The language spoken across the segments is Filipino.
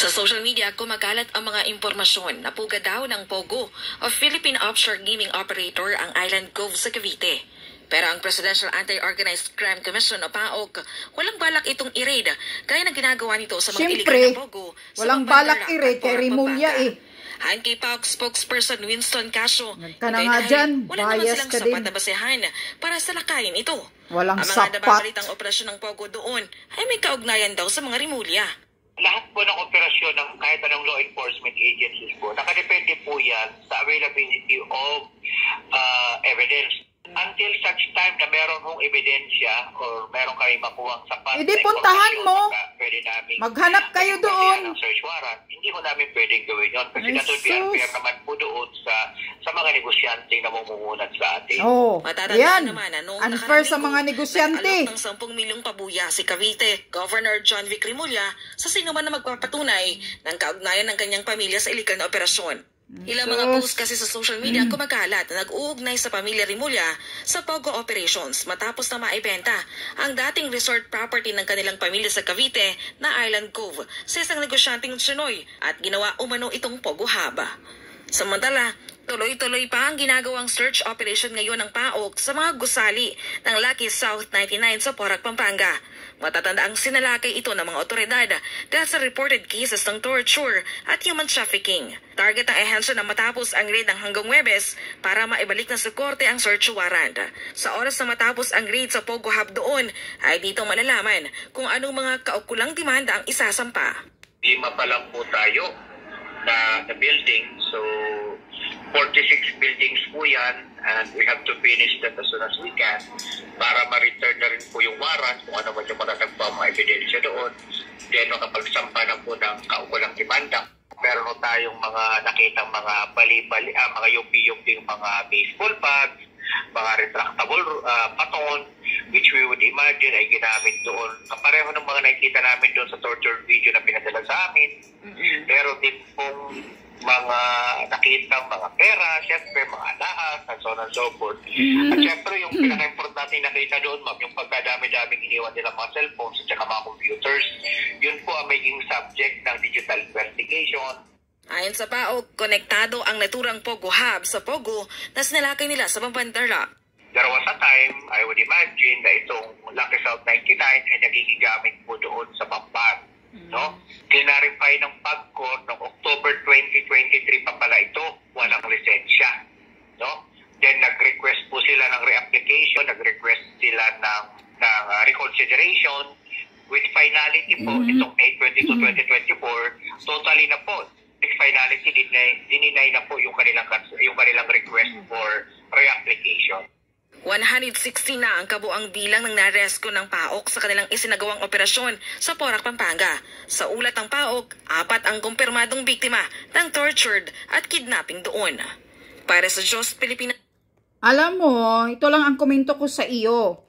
Sa social media, kumakalat ang mga impormasyon na puga daw ng POGO o Philippine Offshore Gaming Operator ang Island Cove sa Cavite. Pero ang Presidential Anti-Organized Crime Commission o PAOC, walang balak itong i-raid gaya ng ginagawa nito sa mga illegal na POGO. Walang balak i-raid kay Rimulya Ayon kay PAOC spokesperson Winston Casio, wala naman silang sapat na basehan para salakayin ito. Walang ang mga nababalitang operasyon ng POGO doon ay may kaugnayan daw sa mga Rimulya. Lahat po ng operasyon ng kahit anong law enforcement agencies po, nakadepende po yan sa availability of evidence. Until such time na meron mong ebidensya or meron kayo makuhang sapat na puntahan mo. Pwede namin maghanap kayo doon. Ng search warrant. Hindi ko namin pwedeng gawin yun kasi that would be unfair naman po doon sa mga negosyante na mamumunan sa atin. Yan. Unfair sa mga negosyante. Nag-alok ng 10 milyong pabuya si Cavite Governor John Vic Rimulya sa sino man na magpapatunay ng kaugnayan ng kanyang pamilya sa iligal na operasyon. Ilang mga post kasi sa social media kumakalat na nag-uugnay sa pamilya Rimulya sa POGO operations matapos na maibenta ang dating resort property ng kanilang pamilya sa Cavite na Island Cove sa isang negosyanteng Chinoy at ginawa umano itong POGO Hub. Samantala, tuloy-tuloy pa ang ginagawang search operation ngayon ng PAOC sa mga gusali ng Lucky South 99 sa Porac, Pampanga. Matatanda ang sinalakay ito ng mga otoridad dahil sa reported cases ng torture at human trafficking. Target ng ehensya na matapos ang raid ng hanggang Huwebes para maibalik na sa korte ang search warrant. Sa oras na matapos ang raid sa POGO Hub doon, ay dito malalaman kung anong mga kaukulang demanda ang isasampa. 5 pa lang po tayo na building. So, 46 buildings po yan and we have to finish that as soon as we can para ma-return na rin po yung warrant kung ano man yung matatagpa mga ebidensya doon. Then, makapagsampa na po ng kaukulang demanda. Meron tayong mga nakitang mga mga yupi-yuping mga baseball pads, mga retractable paton, which we would imagine ay ginamit doon. Kapareho ng mga nakikita namin doon sa torture video na pinadala sa amin. Pero din pong mga nakitang mga pera, syempre mga alahas, and so on and so forth. At syempre yung pinaka-importante nakita doon, ma'am, yung pagkadami-daming iniwan nila mga cellphones at saka mga computers, yun po ang maging subject ng digital investigation. Ayon sa PAOC, konektado ang naturang POGO Hub sa POGO na sinalakay nila sa Pampandara. There was a time, I would imagine, na itong Lucky South 99 ay nagigigamit po doon sa Pampang. No? Kinarify ng PAGCOR noong October 2023 pa pala ito, walang lisensya. No? Then nag-request po sila ng reapplication, nag-request sila ng reconsideration with finality po itong May 22, 2024, totally na po. With finality, dininay na po yung kanilang request for reapplication. 160 na ang kabuang bilang ng naresko ng PAOC sa kanilang isinagawang operasyon sa Porac, Pampanga. Sa ulat ng PAOC, 4 ang kumpirmadong biktima ng tortured at kidnapping doon. Para sa Diyos, Pilipinas. Alam mo, ito lang ang komento ko sa iyo.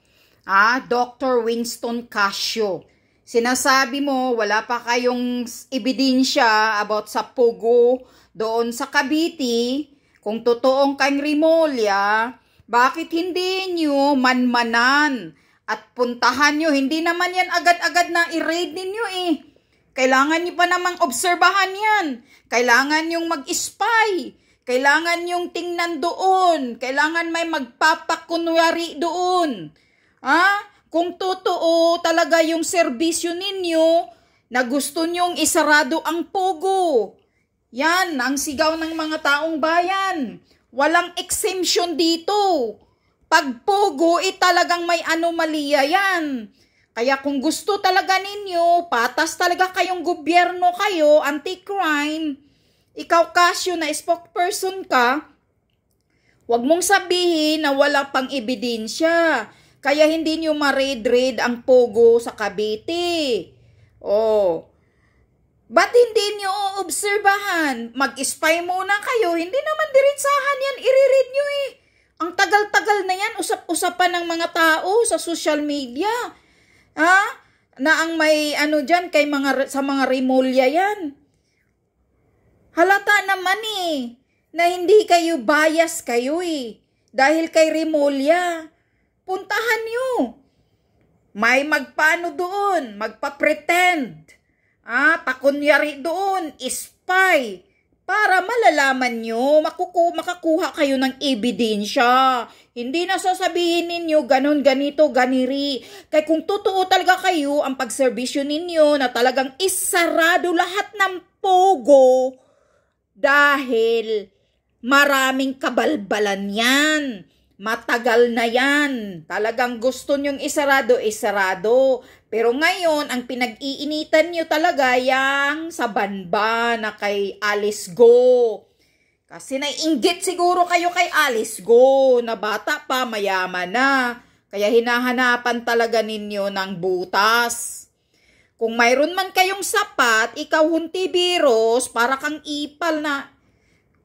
Dr. Winston Casio. Sinasabi mo, wala pa kayong ebidensya about sa POGO doon sa Cavite. Kung totoong kang Rimulya, bakit hindi nyo manmanan at puntahan nyo? Hindi naman yan agad-agad na i-raid ninyo Kailangan nyo pa namang obserbahan yan. Kailangan nyong mag-spy. Kailangan nyong tingnan doon. Kailangan may magpapakunwari doon. Kung totoo talaga yung serbisyo ninyo na gusto nyong isarado ang POGO. Yan ang sigaw ng mga taong bayan. Walang exemption dito. Pag POGO, talagang may anomalya yan. Kaya kung gusto talaga ninyo, patas talaga kayong gobyerno kayo, anti-crime, ikaw Casio na spokesperson ka, wag mong sabihin na wala pang ebidensya. Kaya hindi nyo ma-raid ang POGO sa Cavite. Ba't hindi nyo obserbahan? Mag-spy muna kayo. Hindi naman diretsahan yan. I-read nyo Ang tagal-tagal na yan. Usap-usapan ng mga tao sa social media. Na ang may dyan sa mga Rimulya yan. Halata naman na hindi kayo bias kayo dahil kay Rimulya. Puntahan nyo. May magpaano doon. Magpa-pretend. Pakunyari doon, spy. Para malalaman nyo, makakuha kayo ng ebidensya. Hindi na sasabihin ninyo, ganun, ganito, ganiri. Kaya kung totoo talaga kayo, ang pagserbisyo ninyo na talagang isarado lahat ng pogo dahil maraming kabalbalan yan. Matagal na yan. Talagang gusto nyong isarado. Pero ngayon, ang pinag-iinitan nyo talaga yang sa banba na kay Alice Go. Kasi naiinggit siguro kayo kay Alice Go na bata pa, mayaman na. Kaya hinahanapan talaga ninyo ng butas. Kung mayroon man kayong sapat, ikaw Hontiveros, para kang ipal na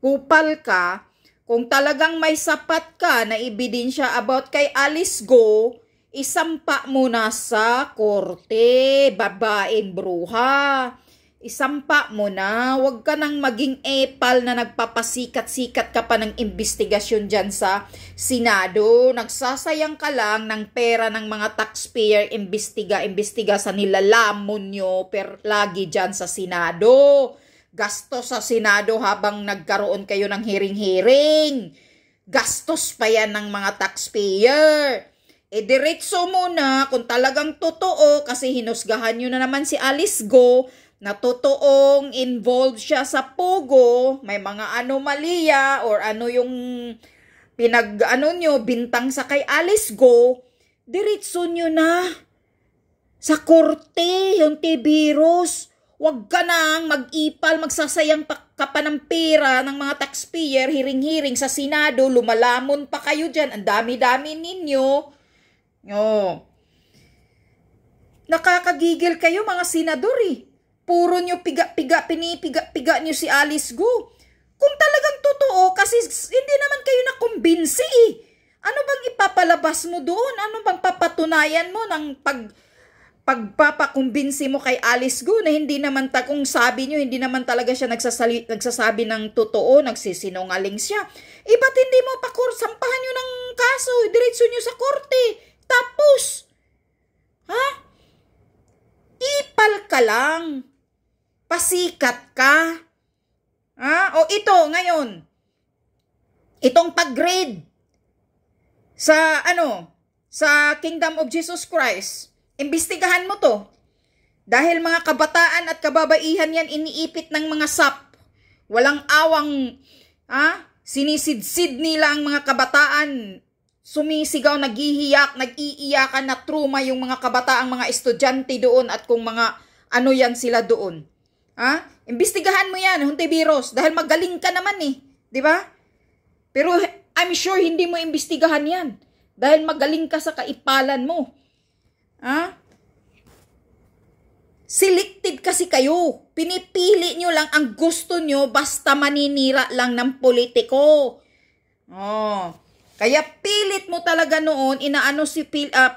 kupal ka. Kung talagang may sapat ka na ebidensya about kay Alice Go, isampa mo na sa korte, babaeng bruha. Isampa mo na, huwag ka nang maging epal na nagpapasikat-sikat ka pa ng investigasyon dyan sa Senado. Nagsasayang ka lang ng pera ng mga taxpayer, imbestiga sa nilalamon nyo lagi dyan sa Senado. Gastos sa Senado habang nagkaroon kayo ng hearing-hearing. Gastos pa yan ng mga taxpayer. Diretso muna kung talagang totoo, kasi hinusgahan nyo na naman si Alice Go na totoong involved siya sa pogo, may mga anomalya or ano yung bintang sa kay Alice Go, diretso nyo na sa korte, yung Hontiveros. Huwag ka nang mag-ipal, magsasayang ka pa ng pera ng mga taxpayer, hiring-hiring sa Senado, lumalamon pa kayo dyan, ang dami-dami ninyo. Nakakagigil kayo mga senador eh. Puro nyo pinipiga nyo si Alice Go. Kung talagang totoo, kasi hindi naman kayo nakumbinsi eh. Ano bang ipapalabas mo doon? Ano bang papatunayan mo ng pagpapakumbinsi mo kay Alice Go na hindi naman kung sabi nyo, hindi naman talaga siya nagsasabi ng totoo, nagsisinungaling siya. Ba't hindi mo sampahan nyo ng kaso, diretso nyo sa korte, tapos, ipal ka lang, pasikat ka, o ito, ngayon, itong pag-grade sa Kingdom of Jesus Christ, imbestigahan mo to. Dahil mga kabataan at kababaihan yan iniipit ng mga SAP. Walang awang, sinisidsid nila ang mga kabataan. Sumisigaw, nag-iiyakan na truma yung mga kabataang mga estudyante doon at kung mga ano yan sila doon. Imbestigahan mo yan, Hontiveros, dahil magaling ka naman eh. Di ba? Pero I'm sure hindi mo imbestigahan yan. Dahil magaling ka sa kaipalan mo. Selected kasi kayo. Pinipili nyo lang ang gusto nyo basta maninira lang ng politiko. Kaya pilit mo talaga noon inaano si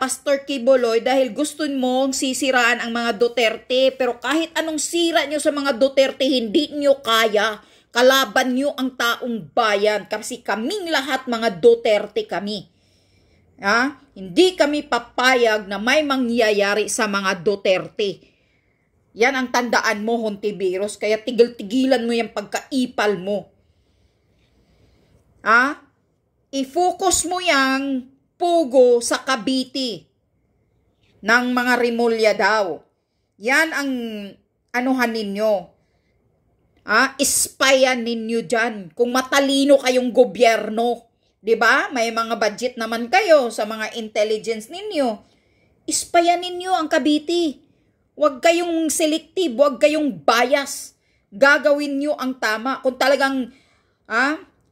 Pastor Quiboloy dahil gusto mong sisiraan ang mga Duterte. Pero kahit anong sira nyo sa mga Duterte, hindi nyo kaya. Kalaban nyo ang taong bayan. Kasi kaming lahat mga Duterte kami. Hindi kami papayag na may mangyayari sa mga Duterte. Yan ang tandaan mo, Hontiveros. Kaya tigil-tigilan mo yung pagkaipal mo. I-focus mo yang pugo sa Cavite ng mga Rimulya daw. Yan ang anuhan ninyo. Ispayan ninyo dyan. Kung matalino kayong gobyerno. Diba? May mga budget naman kayo sa mga intelligence ninyo. Ispayan ninyo ang Cavite. Huwag kayong selective, huwag kayong bias. Gagawin nyo ang tama. Kung talagang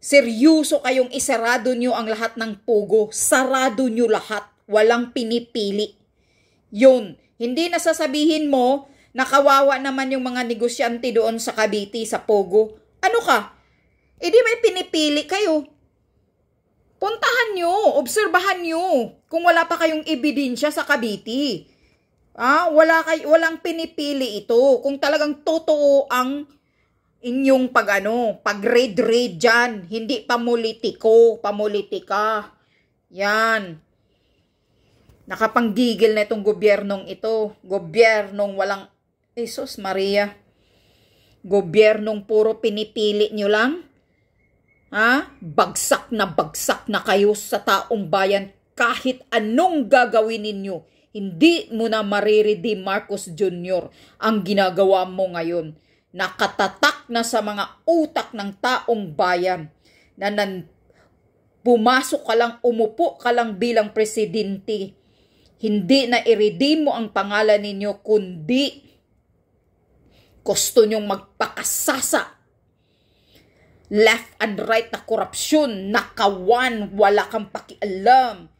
seryoso kayong isarado nyo ang lahat ng pugo, sarado nyo lahat. Walang pinipili. Yun. Hindi na sasabihin mo na kawawa naman yung mga negosyante doon sa Cavite, sa Pogo. Ano ka? Di may pinipili kayo. Puntahan nyo, obserbahan nyo kung wala pa kayong ebidensya sa Cavite. Walang pinipili ito. Kung talagang totoo ang inyong pag-raid dyan, hindi pamulitika. Yan. Nakapanggigil na itong gobyernong ito. Gobyernong walang Jesus Maria. Gobyernong puro pinipili nyo lang. Bagsak na kayo sa taong bayan. Kahit anong gagawin ninyo, hindi mo na mariredeem, Marcos Jr. ang ginagawa mo ngayon. Nakatatak na sa mga utak ng taong bayan na pumasok ka lang, umupo ka lang bilang presidente. Hindi na i-redeem mo ang pangalan ninyo, kundi gusto nyong magpakasasa. Left and right na korupsyon, nakawan, wala kang pakialam.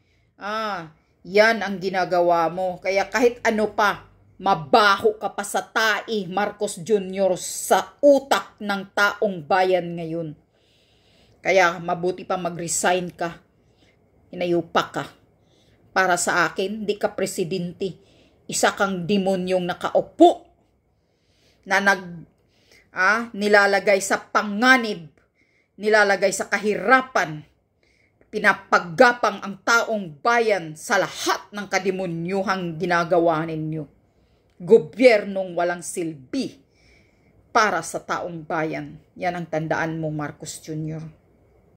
Yan ang ginagawa mo. Kaya kahit ano pa, mabaho ka pa sa tai, Marcos Jr. sa utak ng taong bayan ngayon. Kaya mabuti pa mag-resign ka. Hinayupa ka. Para sa akin, di ka presidente. Isa kang demonyong nakaupo na nilalagay sa panganib, nilalagay sa kahirapan, pinapaggapang ang taong bayan sa lahat ng kademonyuhang ginagawa ninyo. Gobyernong walang silbi para sa taong bayan. Yan ang tandaan mo, Marcos Jr.